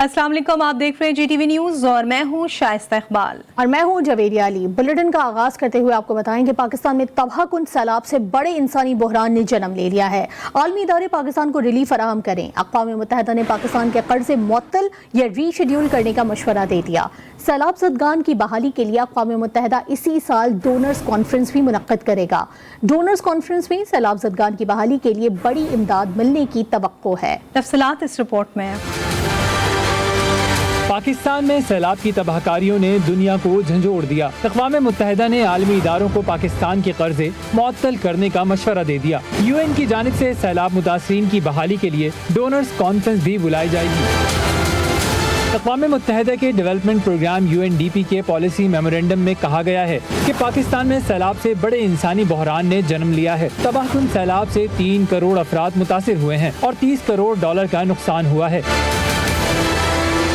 अस्सलाम वालेकुम, आप देख रहे हैं GTV न्यूज़ और मैं हूं शाइस्ता इकबाल और मैं हूं जवेरिया अली। बुलेटिन का आगाज करते हुए आपको बताएं कि पाकिस्तान में तबाहकुन सैलाब से बड़े इंसानी बहरान ने जन्म ले लिया है। आलमी इदारे पाकिस्तान को रिलीफ फराहम करें। अक़वाम मुत्तहिदा ने पाकिस्तान के कर्ज मुअत्तल या रीशेड्यूल करने का मशवरा दे दिया। सैलाब ज़दगान की बहाली के लिए अक़वाम मुत्तहिदा इसी साल डोनर्स कॉन्फ्रेंस भी मुनक्किद करेगा। डोनर्स कॉन्फ्रेंस में सैलाब ज़दगान की बहाली के लिए बड़ी इमदाद मिलने की तवक्को है। तफसीलात इस रिपोर्ट में। पाकिस्तान में सैलाब की तबाहकारियों ने दुनिया को झंझोड़ दिया। अक़वाम मुत्तहिदा ने आलमी इदारों को पाकिस्तान के कर्जे मुअत्तल करने का मशवरा दे दिया। UN की जानिब से सैलाब मुतासरीन की बहाली के लिए डोनर्स कॉन्फ्रेंस भी बुलाई जाएगी। अक़वाम मुत्तहिदा के डेवलपमेंट प्रोग्राम UNDP के पॉलिसी मेमोरेंडम में कहा गया है कि पाकिस्तान में सैलाब से बड़े इंसानी बहरान ने जन्म लिया है। तबाहकुन सैलाब से 3 करोड़ अफराद मुतासिर हुए हैं और $30 करोड़ का नुकसान हुआ है।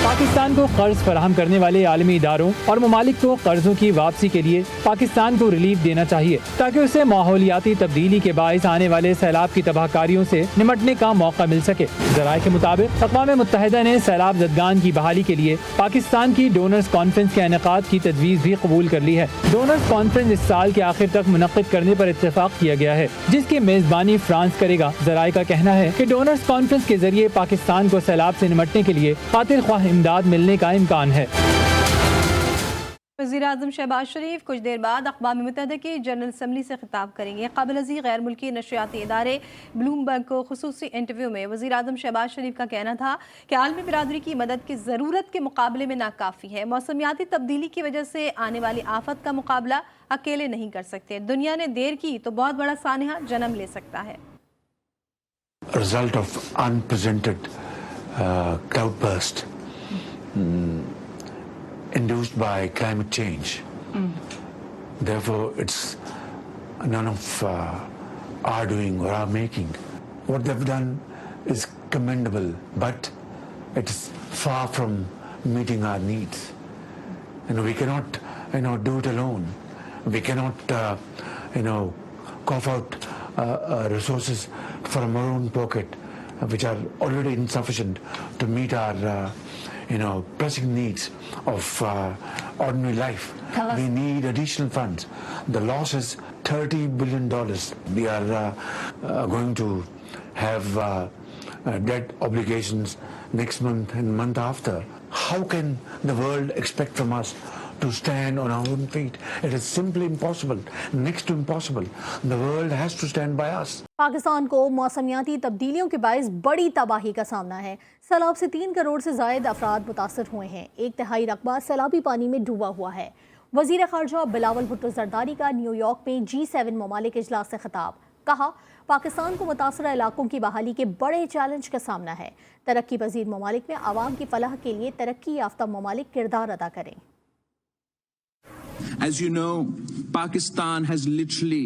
पाकिस्तान को कर्ज फराहम करने वाले आलमी इदारों और ममालिक को कर्जों की वापसी के लिए पाकिस्तान को रिलीफ देना चाहिए ताकि उसे माहौलियाती तब्दीली के बाइस आने वाले सैलाब की तबाहकारियों से निमटने का मौका मिल सके। ज़राए के मुताबिक अक़वाम मुत्तहिदा ने सैलाब ज़दगान की बहाली के लिए पाकिस्तान की डोनर्स कॉन्फ्रेंस के इनेकाद की तजवीज़ भी कबूल कर ली है। डोनर्स कॉन्फ्रेंस इस साल के आखिर तक मुनक्किद करने पर इत्तेफाक किया गया है, जिसकी मेज़बानी फ्रांस करेगा। ज़राए का कहना है कि डोनर्स कॉन्फ्रेंस के जरिए पाकिस्तान को सैलाब से निमटने के लिए खातिर ख्वाह इमदाद मिलने का इम्कान है। वज़ीर आज़म शहबाज शरीफ कुछ देर बाद अक़वाम मुत्तहिदा की जनरल असम्बली से खिताब करेंगे। काबिल अज़ीज़ गैर मुल्की नशरियाती इदारे ब्लूमबर्ग को खुसूसी इंटरव्यू में वज़ीर आज़म शहबाज शरीफ का कहना था कि आलमी बिरादरी की मदद की ज़रूरत के मुकाबले में नाकाफ़ी है। मौसमियाती तब्दीली की वजह से आने वाली आफत का मुकाबला अकेले नहीं कर सकते। दुनिया ने देर की तो बहुत बड़ा सानहा जन्म ले सकता है। Result of unprecedented cloudburst induced by climate change. Therefore, it's none of our doing or our making. What they've done is commendable, but it's far from meeting our needs. We cannot, do it alone. We cannot, cough out resources from our own pocket, which are already insufficient to meet our pressing needs of ordinary life. We need additional funds. The loss is $30 billion. We are going to have debt obligations next month and month after. How can the world expect from us to stand on our own feet? It is simply impossible, next to impossible. The world has to stand by us. Pakistan को मौसमियाती तब्दीलियों के बायस बड़ी तबाही का सामना है। सैलाब से 3 करोड़ से ज़ायद अफराद मुतासर हुए हैं। 1/3 रकबा सैलाबी पानी में डूबा हुआ है। वज़ीर ख़ारजा बिलावल भुट्टो ज़रदारी का न्यूयॉर्क में G7 ममालिक इजलास से खिताब। कहा, पाकिस्तान को मुतासरा इलाकों की बहाली के बड़े चैलेंज का सामना है। तरक्की पजीर ममालिक में आवाम की फलाह के लिए तरक्की याफ्ता ममालिक किरदार अदा करें। As you know, Pakistan has literally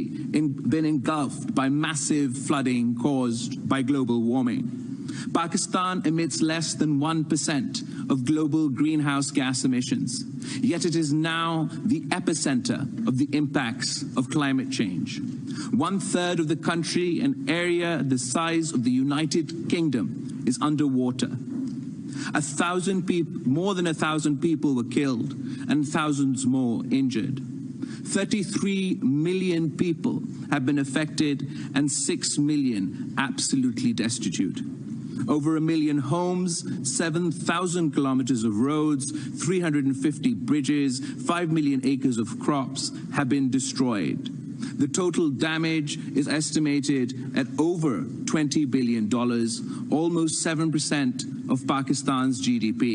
been engulfed by massive flooding caused by global warming. Pakistan emits less than 1% of global greenhouse gas emissions, yet it is now the epicenter of the impacts of climate change. 1/3 of the country, an area the size of the United Kingdom, is underwater. More than 1,000 people were killed and thousands more injured. 33 million people have been affected and 6 million absolutely destitute. Over 1 million homes, 7,000 kilometers of roads, 350 bridges, 5 million acres of crops have been destroyed. The total damage is estimated at over $20 billion, almost 7% of Pakistan's GDP.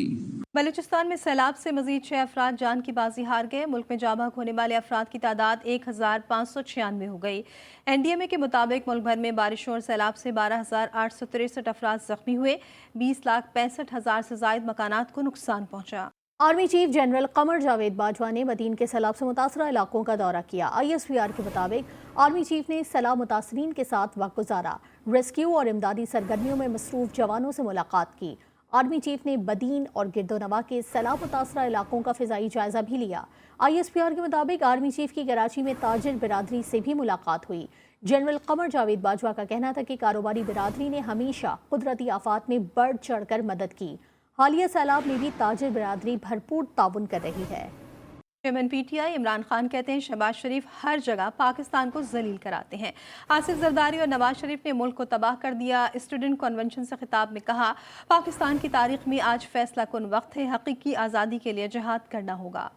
Balochistan में सैलाब से मजीद 6 अफराद जान की बाजी हार गए। मुल्क में जाँ बहक होने वाले अफराद की तादाद 1596 हो गई। NDMA के मुताबिक मुल्क भर में बारिशों और सैलाब से 12,863 अफराद जख्मी हुए। 20,65,000 से ज़ायद मकानात को नुकसान पहुँचा। Army chief general Qamar Javed Bajwa ने मदीन के सैलाब से मुतासरा इलाकों का दौरा किया। ISPR के मुताबिक आर्मी चीफ ने सैलाब मुतासरीन के साथ वक्त गुजारा। रेस्क्यू और इमदादी सरगर्मियों में मसरूफ जवानों से मुलाकात की। आर्मी चीफ ने बदीन और गिरदोनवा के सैलाब मुतासरा इलाकों का फ़िज़ाई जायजा भी लिया। ISPR के मुताबिक आर्मी चीफ की कराची में ताजिर बिरादरी से भी मुलाकात हुई। जनरल कमर जावेद बाजवा का कहना था कि कारोबारी बिरादरी ने हमेशा कुदरती आफात में बढ़ चढ़ कर मदद की। حالیہ سیلاب میں بھی تاجر برادری بھرپور تعاون کر رہی ہے۔ Chairman P T I Imran Khan کہتے ہیں شہباز شریف ہر جگہ پاکستان کو ذلیل کراتے ہیں۔ آصف زرداری اور نواز شریف نے ملک کو تباہ کر دیا۔ اسٹوڈنٹ کنونشن سے خطاب میں کہا پاکستان کی تاریخ میں آج فیصلہ کن وقت ہے، حقیقی آزادی کے لیے جہاد کرنا ہوگا۔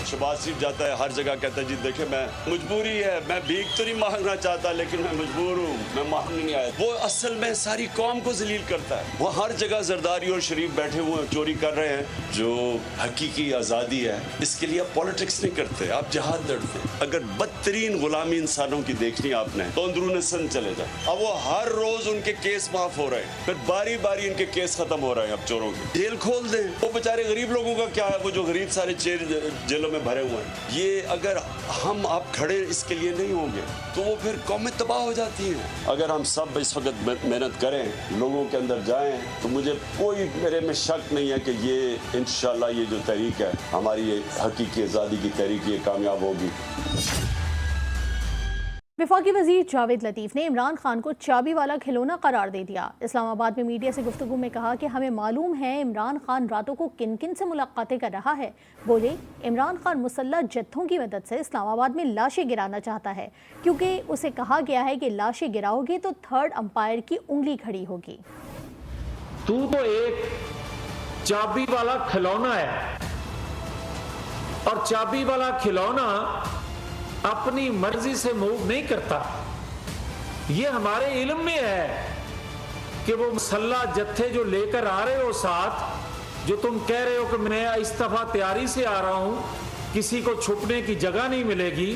شہباز شریف جاتا ہے ہر جگہ کہتا ہے جی دیکھیں میں مجبوری ہے، میں بھیک تو نہیں مانگنا چاہتا لیکن میں مجبور ہوں، میں مانگنے نہیں آیا۔ وہ اصل میں ساری قوم کو ذلیل کرتا ہے۔ وہ ہر جگہ زرداری اور شریف بیٹھے ہوئے چوری کر رہے ہیں۔ جو حقیقی آزادی ہے اس کے لیے آپ پالیٹکس نہیں کرتے، آپ جہاد لڑتے ہیں۔ اگر بدترین غلامی انسانوں کی دیکھنی آپ نے تو اندرون سندھ چلے جائیں۔ اب وہ ہر روز ان کے کیس معاف ہو رہے ہیں، پھر باری باری ان کے کیس ختم ہو رہے ہیں۔ اب چوروں کے جیل کھول دیں۔ وہ بیچارے غریب لوگوں کا کیا ہے؟ وہ جو غریب سارے جیلوں میں بھرے ہوئے ہیں۔ یہ اگر ہم آپ کھڑے اس کے لیے نہیں ہوں گے تو وہ پھر قومیں تباہ ہو جاتی ہیں۔ اگر ہم سب اس وقت محنت کریں، لوگوں کے اندر جائیں، تو مجھے کوئی میرے میں شک نہیں ہے کہ یہ انشاءاللہ یہ جو تحریک ہے ہماری یہ حقیقی آزادی کی تحریک یہ کامیاب ہوگی۔ وفاقی وزیر جاوید لطیف نے عمران خان کو چابی والا کھلونا قرار دے دیا۔ اسلام آباد میں میڈیا سے گفتگو میں کہا کہ ہمیں معلوم ہے عمران خان راتوں کو کن کن سے ملاقاتیں کر رہا ہے۔ بولے عمران خان مسلح جتھوں کی مدد سے اسلام آباد میں لاشیں گرانا چاہتا ہے، کیونکہ اسے کہا گیا ہے کہ لاشیں گراؤ گے تو تھرڈ امپائر کی انگلی کھڑی ہوگی۔ تو ایک چابی والا کھلونا ہے اور چابی والا کھلونا اپنی مرضی سے موو نہیں کرتا۔ یہ ہمارے علم میں ہے کہ وہ مسلح جتھے جو لے کر آ رہے ہو ساتھ، جو تم کہہ رہے ہو کہ میں اس دفعہ تیاری سے آ رہا ہوں، کسی کو چھپنے کی جگہ نہیں ملے گی،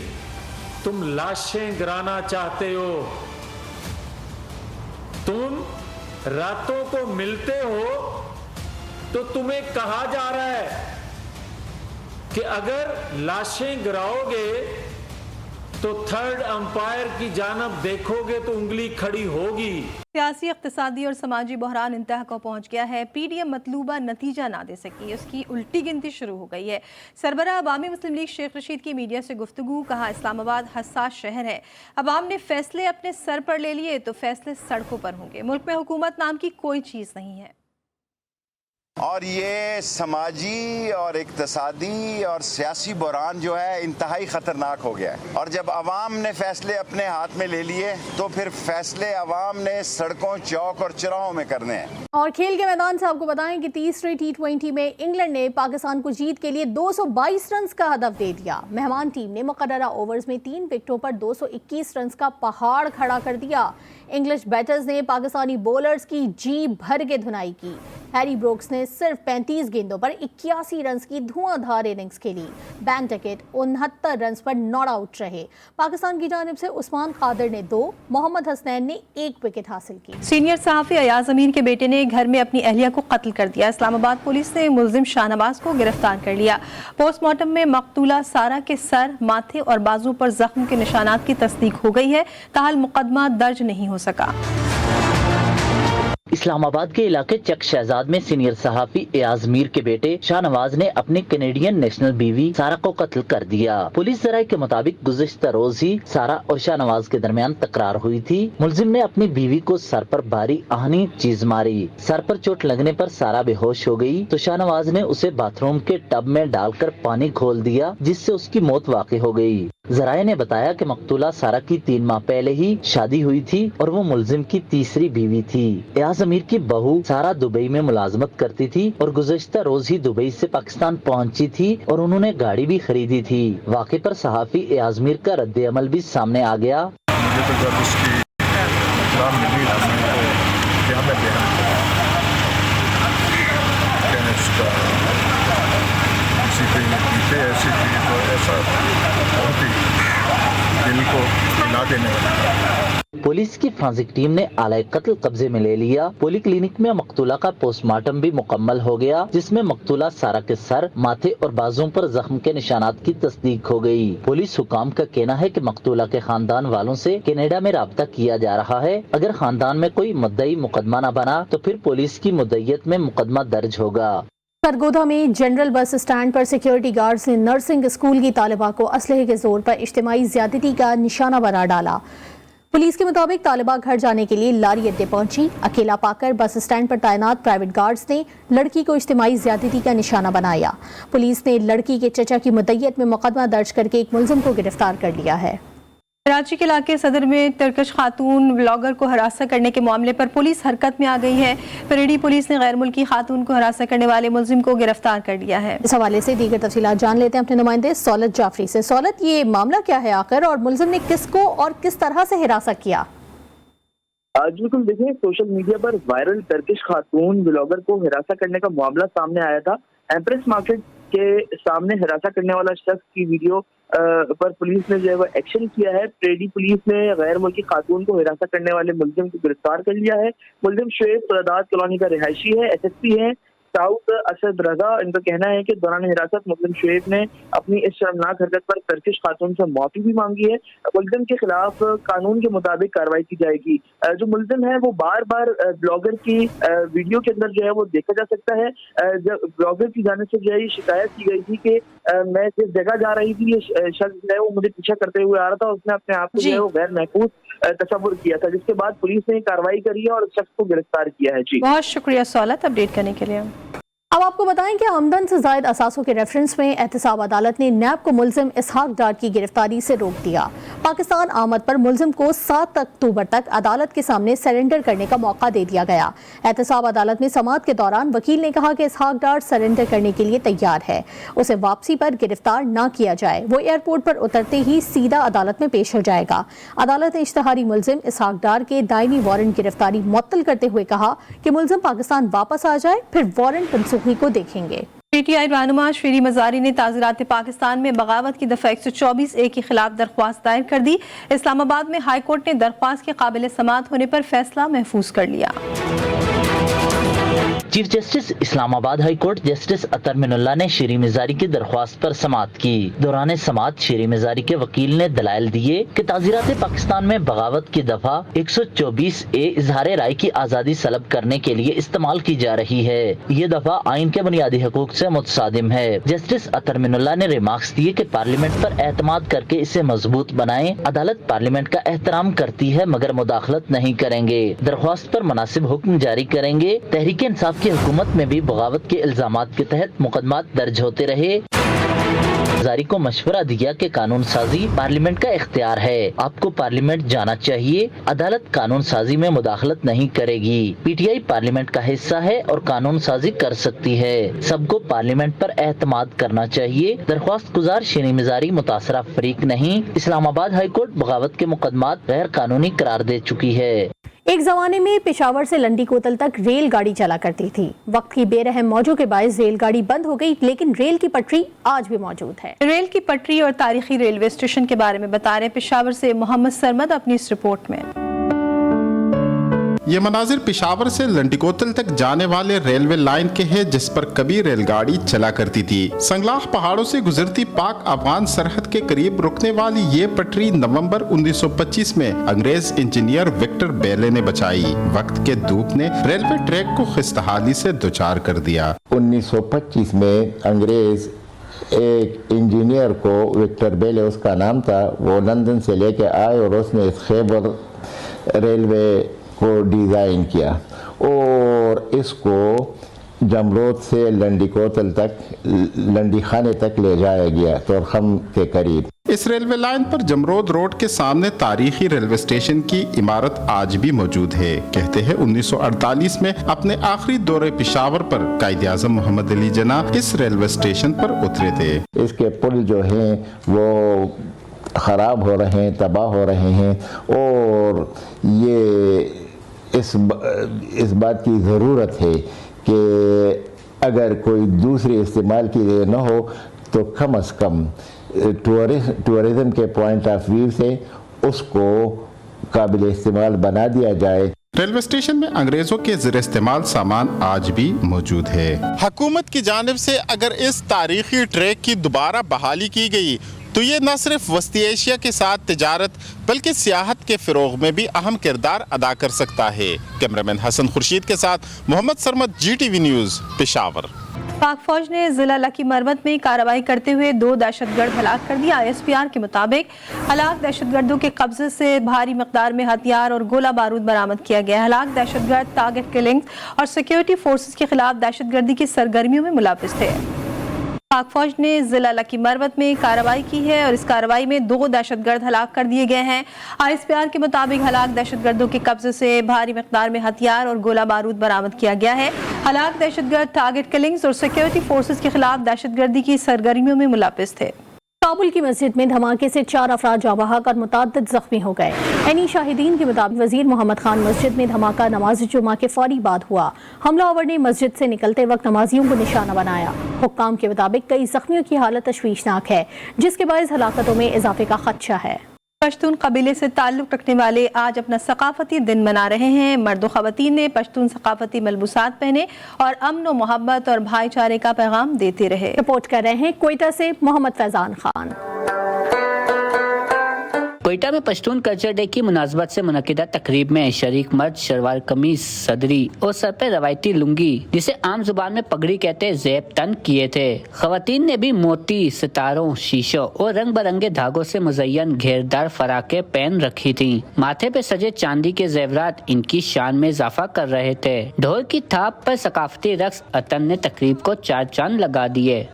تم لاشیں گرانا چاہتے ہو۔ تم راتوں کو ملتے ہو تو تمہیں کہا جا رہا ہے کہ اگر لاشیں گراؤ گے تو تھرڈ امپائر کی جانب دیکھو گے تو انگلی کھڑی ہوگی۔ سیاسی، اقتصادی اور سماجی بحران انتہا کو پہنچ گیا ہے۔ پی ڈی ایم مطلوبہ نتیجہ نہ دے سکی، اس کی الٹی گنتی شروع ہو گئی ہے۔ سربراہ عوامی مسلم لیگ شیخ رشید کی میڈیا سے گفتگو، کہا اسلام آباد حساس شہر ہے، عوام نے فیصلے اپنے سر پر لے لیے تو فیصلے سڑکوں پر ہوں گے۔ ملک میں حکومت نام کی کوئی چیز نہیں ہے، اور یہ سماجی اور اقتصادی اور سیاسی بحران جو ہے انتہائی خطرناک ہو گیا ہے۔ اور جب عوام نے فیصلے اپنے ہاتھ میں لے لیے تو پھر فیصلے عوام نے سڑکوں، چوک اور چوراہوں میں کرنے ہیں۔ اور کھیل کے میدان سے آپ کو بتائیں کہ تیسرے T20 میں انگلینڈ نے پاکستان کو جیت کے لیے 222 رنز کا ہدف دے دیا۔ مہمان ٹیم نے مقررہ اوورز میں 3 وکٹوں پر 221 رنز کا پہاڑ کھڑا کر دیا۔ انگلش بیٹرز نے پاکستانی بولرز کی جی بھر کے دھنائی کی۔ ہیری بروکس نے صرف 35 گیندوں پر 81 رنز کی دھواں دھار اننگز کھیلی۔ بین ٹکٹ 69 رنز پر ناٹ آؤٹ رہے۔ پاکستان کی جانب سے عثمان قادر نے 2، محمد حسنین نے 1 وکٹ حاصل کی۔ سینئر صحافی ایاز امیر کے بیٹے نے گھر میں اپنی اہلیہ کو قتل کر دیا۔ اسلام آباد پولیس نے ملزم شاہ نواز کو گرفتار کر لیا۔ پوسٹ مارٹم میں مقتولہ سارہ کے سر، ماتھے اور بازو پر زخم کے نشانات کی تصدیق ہو گئی ہے، تاحال مقدمہ درج نہیں ہو سکا۔ اسلام آباد کے علاقے چک شہزاد میں سینئر صحافی ایاز میر کے بیٹے شاہ نواز نے اپنی کینیڈین نیشنل بیوی سارہ کو قتل کر دیا۔ پولیس ذرائع کے مطابق گزشتہ روز ہی سارہ اور شاہ نواز کے درمیان تکرار ہوئی تھی۔ ملزم نے اپنی بیوی کو سر پر بھاری آہنی چیز ماری۔ سر پر چوٹ لگنے پر سارہ بے ہوش ہو گئی تو شاہ نواز نے اسے باتھ روم کے ٹب میں ڈال کر پانی کھول دیا، جس سے اس کی موت واقع ہو گئی۔ ذرائع نے بتایا کہ مقتولہ سارہ کی 3 ماہ پہلے ہی شادی ہوئی تھی اور وہ ملزم کی تیسری بیوی تھی۔ ایاز امیر کی بہو سارہ دبئی میں ملازمت کرتی تھی اور گزشتہ روز ہی دبئی سے پاکستان پہنچی تھی اور انہوں نے گاڑی بھی خریدی تھی۔ واقعے پر صحافی ایاز میر کا رد عمل بھی سامنے آ گیا۔ مجھے تو جب اس کی اطلاع ملی ایسی تھی تو ایسا بہت ہی دل کو ہلا دینے والی۔ پولیس کی فورینسک ٹیم نے آلہ قتل قبضے میں لے لیا۔ پولی کلینک میں مقتولہ کا پوسٹ مارٹم بھی مکمل ہو گیا، جس میں مقتولہ سارہ کے سر، ماتھے اور بازوں پر زخم کے نشانات کی تصدیق ہو گئی۔ پولیس حکام کا کہنا ہے کہ مقتولہ کے خاندان والوں سے کینیڈا میں رابطہ کیا جا رہا ہے۔ اگر خاندان میں کوئی مدعی مقدمہ نہ بنا تو پھر پولیس کی مدعیت میں مقدمہ درج ہوگا۔ سرگودا میں جنرل بس اسٹینڈ پر سیکیورٹی گارڈز نے نرسنگ اسکول کی طالبہ کو اسلحے کے زور پر اجتماعی زیادتی کا نشانہ بنا ڈالا۔ पुलिस के मुताबिक तालिबा घर जाने के लिए लारी अड्डे पहुंची। अकेला पाकर बस स्टैंड पर तैनात प्राइवेट गार्ड्स ने लड़की को इज्तिमाई ज्यादती का निशाना बनाया। पुलिस ने लड़की के चचा की मुद्दइयत में मुकदमा दर्ज करके एक मुलजिम को गिरफ्तार कर लिया है। कराची के इलाके सदर में टर्किश खातून ब्लॉगर को हरासा करने के मामले पर पुलिस हरकत में आ गई है। परेडी पुलिस ने गैर मुल्की खातून को हरासा करने वाले मुलजिम को गिरफ्तार कर लिया है। इस हवाले से दीगर तफसीलात जान लेते हैं अपने नुमाइंदे सौलत जाफरी से। सौलत, ये मामला क्या है आखिर और मुलजिम ने किसको और किस तरह से हिरासत किया? आज बिल्कुल देखिए, सोशल मीडिया पर वायरल टर्किश खातून ब्लॉगर को हिरासत करने का मामला सामने आया था। एम्प्रेस मार्केट के सामने हिरासत करने वाला शख्स की वीडियो पर पुलिस ने जो है वो एक्शन किया है। परेडी पुलिस ने गैर मुल्की खातून को हिरासत करने वाले मुलजिम को गिरफ्तार कर लिया है। मुलजिम शुएब सदात कॉलोनी का रिहायशी है, SSP है साउथ असद रजा। इनका कहना है कि दौरान हिरासत मुलजिम शुएब ने अपनी इस शर्मनाक हरकत पर टर्किश खातून से माफी भी मांगी है। मुलजिम के खिलाफ कानून के मुताबिक कार्रवाई की जाएगी। जो मुलजिम है वो बार बार ब्लॉगर की वीडियो के अंदर जो है वो देखा जा सकता है। जब ब्लॉगर की जाने से जो है शिकायत की गई थी कि मैं जिस जगह जा रही थी, ये शख्स जो है वो मुझे पीछा करते हुए आ रहा था। उसने अपने आप को जो है वो गैर महफूज तस्वुर किया था, जिसके बाद पुलिस ने कार्रवाई करी है और शख्स को गिरफ्तार किया है। जी बहुत शुक्रिया सौलत अपडेट करने के लिए। अब आपको बताएं कि आमदन से जायद असासों के रेफरेंस में एहतसाब अदालत ने नैब को मुलजिम इसहाक डार की गिरफ्तारी से रोक दिया। पाकिस्तान आमद पर मुलजिम को 7 अक्टूबर तक अदालत के सामने सरेंडर करने का मौका दे दिया गया। एहतसाब अदालत में समाअत के दौरान वकील ने कहा कि इसहाक डार सरेंडर करने के लिए तैयार है, उसे वापसी पर गिरफ्तार न किया जाए। वो एयरपोर्ट पर उतरते ही सीधा अदालत में पेश हो जाएगा। अदालत ने इश्तिहारी मुलजिम इसहाक डार के दायमी वारंट गिरफ्तारी मुअत्तल करते हुए कहा कि मुलजिम पाकिस्तान वापस आ जाए, फिर वारंट मनसूखी को देखेंगे। PTI रहनुमा शेरी मजारी ने ताज़ीरात पाकिस्तान में बगावत की दफ़ा 124A के खिलाफ दरख्वास्त दायर कर दी। इस्लामाबाद में हाई कोर्ट ने दरख्वास्त के काबिल समाअत होने पर फैसला महफूज कर लिया। Chief justice Islamabad high court justice Athar Minallah ने शेरी मिजारी की दरख्वास्त पर समाअत की। दौरान समाअत शेरी मिजारी के वकील ने दलाइल दिए कि ताज़ीरात पाकिस्तान में बगावत की दफा 124A इजहार राय की आज़ादी सलब करने के लिए इस्तेमाल की जा रही है। ये दफा आइन के बुनियादी हकूक से मुतसादिम है। जस्टिस अतर मिनुल्लाह ने रिमार्क्स दिए कि पार्लियामेंट पर एतमाद करके इसे मजबूत बनाएं। अदालत पार्लियामेंट का एहतराम करती है मगर मुदाखलत नहीं करेंगे। दरख्वास्त पर मुनासिब हुक्म जारी करेंगे। तहरीक इंसाफ की हुकूमत में भी बगावत के इल्जामात के तहत मुकदमात दर्ज होते रहे। जारी को मशवरा दिया कि कानून साजी पार्लियामेंट का इख्तियार है, आपको पार्लियामेंट जाना चाहिए। अदालत कानून साजी में मुदाखलत नहीं करेगी। PTI पार्लियामेंट का हिस्सा है और कानून साजी कर सकती है। सबको पार्लियामेंट पर एतमाद करना चाहिए। दरख्वास्त गुजार शेरी मिजारी मुतासरा फरीक नहीं। इस्लामाबाद हाई कोर्ट बगावत के मुकदमात गैर कानूनी करार दे चुकी है। एक जमाने में पेशावर से लंडी कोतल तक रेलगाड़ी चला करती थी। वक्त की बेरहम मौजों के बायस रेलगाड़ी बंद हो गई, लेकिन रेल की पटरी आज भी मौजूद है। रेल की पटरी और तारीखी रेलवे स्टेशन के बारे में बता रहे पेशावर से मोहम्मद सरमद अपनी इस रिपोर्ट में। ये मनाजिर पेशावर से लंडीकोतल तक जाने वाले रेलवे लाइन के हैं, जिस पर कभी रेलगाड़ी चला करती थी। संगलाह पहाड़ों से गुजरती पाक अफगान सरहद के करीब रुकने वाली ये पटरी नवंबर 1925 में अंग्रेज इंजीनियर विक्टर बेले ने बचाई। वक्त के धूप ने रेलवे ट्रैक को खिस्तहाली से दुचार कर दिया। 1925 में अंग्रेज एक इंजीनियर को, विक्टर बेले उसका नाम था, वो लंदन से लेके आए और उसने इस खैबर रेलवे को डिज़ाइन किया और इसको जमरोद से लंडी कोतल तक, लंडी खाने तक ले जाया गया तोरखम के करीब। इस रेलवे लाइन पर जमरोद रोड के सामने तारीखी रेलवे स्टेशन की इमारत आज भी मौजूद है। कहते हैं 1948 में अपने आखिरी दौरे पेशावर पर कायद आज़म मोहम्मद अली जिन्ना इस रेलवे स्टेशन पर उतरे थे। इसके पुल जो हैं वो खराब हो रहे हैं, तबाह हो रहे हैं और ये इस बात की ज़रूरत है कि अगर कोई दूसरी इस्तेमाल की न हो तो कम अज़ कम टूरिज़म के पॉइंट ऑफ व्यू से उसको काबिल इस्तेमाल बना दिया जाए। रेलवे स्टेशन में अंग्रेजों के ज़र इस्तेमाल सामान आज भी मौजूद है। हुकूमत की जानिब से अगर इस तारीखी ट्रैक की दोबारा बहाली की गई तो ये न सिर्फ वस्ती एशिया के साथ तिजारत बल्कि सियाहत के फ़रोग़ में भी अहम किरदार अदा कर सकता है। कैमरामैन हसन खुर्शीद के साथ मोहम्मद सरमद, GTV न्यूज़, पेशावर। पाक फौज ने जिला लकी मरवत में कार्रवाई करते हुए 2 दहशतगर्द हलाक कर दिया। ISPR के मुताबिक हलाक दहशतगर्दों के कब्जे से भारी मिकदार में हथियार और गोला बारूद बरामद किया गया। हलाक दहशतगर्द टारगेट किलिंग्स और सिक्योरिटी फोर्सेस के खिलाफ दहशतगर्दी की सरगर्मियों में मुलव्विस थे। पाक फौज ने जिला लकी मरवत में कार्रवाई की है और इस कार्रवाई में 2 दहशतगर्द हलाक कर दिए गए हैं। ISPR के मुताबिक हलाक दहशतगर्दों के कब्जे से भारी मिकदार में हथियार और गोला बारूद बरामद किया गया है। हलाक दहशतगर्द टारगेट किलिंग्स और सिक्योरिटी फोर्सेस के खिलाफ दहशतगर्दी की सरगर्मियों में मुलव्विस थे। काबुल की मस्जिद में धमाके से 4 अफराद जाँ बहक और मुतअद्दिद जख्मी हो गए। एनी शाहिदीन के मुताबिक वजीर मोहम्मद खान मस्जिद में धमाका नमाज जुमा के फौरी बाद हुआ। हमलावर ने मस्जिद से निकलते वक्त नमाजियों को निशाना बनाया। हुक्काम के मुताबिक कई जख्मियों की हालत तशवीशनाक है, जिसके बायस हलाकतों में इजाफे का खदशा है। पश्तून कबीले से ताल्लुक़ रखने वाले आज अपना सकाफती दिन मना रहे हैं। मर्द ख़वातीन ने पश्तून सकाफती मलबूसात पहने और अमन व मोहब्बत और भाईचारे का पैगाम देते रहे। रिपोर्ट कर रहे हैं कोयटा से मोहम्मद फैजान खान। कोयटा में पश्तून कल्चर डे की मुनासबत से मुनक्किदा तकरीब में शरीक मर्द शलवार कमीज सदरी और सर पे रवायती लुंगी, जिसे आम जुबान में पगड़ी कहते, ज़ेब तन किए थे। खवातीन ने भी मोती, सितारों, शीशों और रंग बिरंगे धागों से मुज़य्यन घेरदार फराके पहन रखी थी। माथे पे सजे चांदी के जेवरात इनकी शान में इजाफा कर रहे थे। ढोल की थाप पर सकाफती रक्स अतन ने तकरीब को 4 चांद लगा दिए।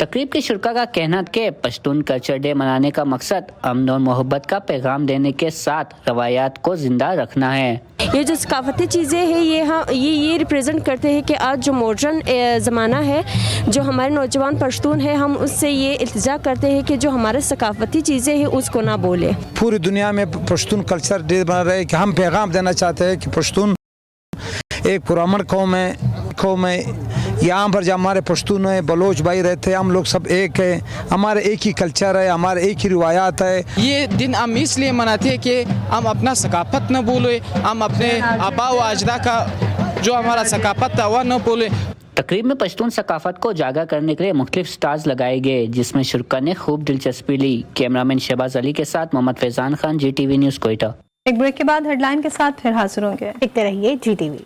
तकरीब के शुरका का कहना कि पश्तून कल्चर डे मनाने का मकसद अमन और मोहब्बत का पैगाम देने के साथ रवायात को जिंदा रखना है। ये जो सकाफती चीज़ें हैं ये रिप्रेजेंट करते हैं कि आज जो मॉडर्न ज़माना है, जो हमारे नौजवान पश्तून हैं, हम उससे ये इल्तिजा करते हैं कि जो हमारे सकाफती चीज़ें हैं उसको ना बोले। पूरी दुनिया में पश्तून कल्चर डे बना रहे कि हम पैगाम देना चाहते हैं कि पश्तून एक पुरामन कौम है। यहाँ पर जो हमारे पश्तून है, बलोच भाई रहते हैं, हम लोग सब एक है, हमारे एक ही कल्चर है, हमारे एक ही रिवायात है। ये दिन हम इसलिए मनाते हैं कि हम अपना सकाफत न भूलें, हम अपने आबा व अजदा का जो हमारा सकाफत था वह न भूलें। तकरीब में पश्तून सकाफत को उजागर करने के लिए मुख्तलिफ स्टार्स लगाए गए, जिसमें शुरका ने खूब दिलचस्पी ली। कैमरामैन शहबाज अली के साथ मोहम्मद फैजान खान, GTV न्यूज़ कोयटा। एक ब्रेक के बाद हेडलाइन के साथ फिर हाजिर होंगे। देखते रहिए GTV।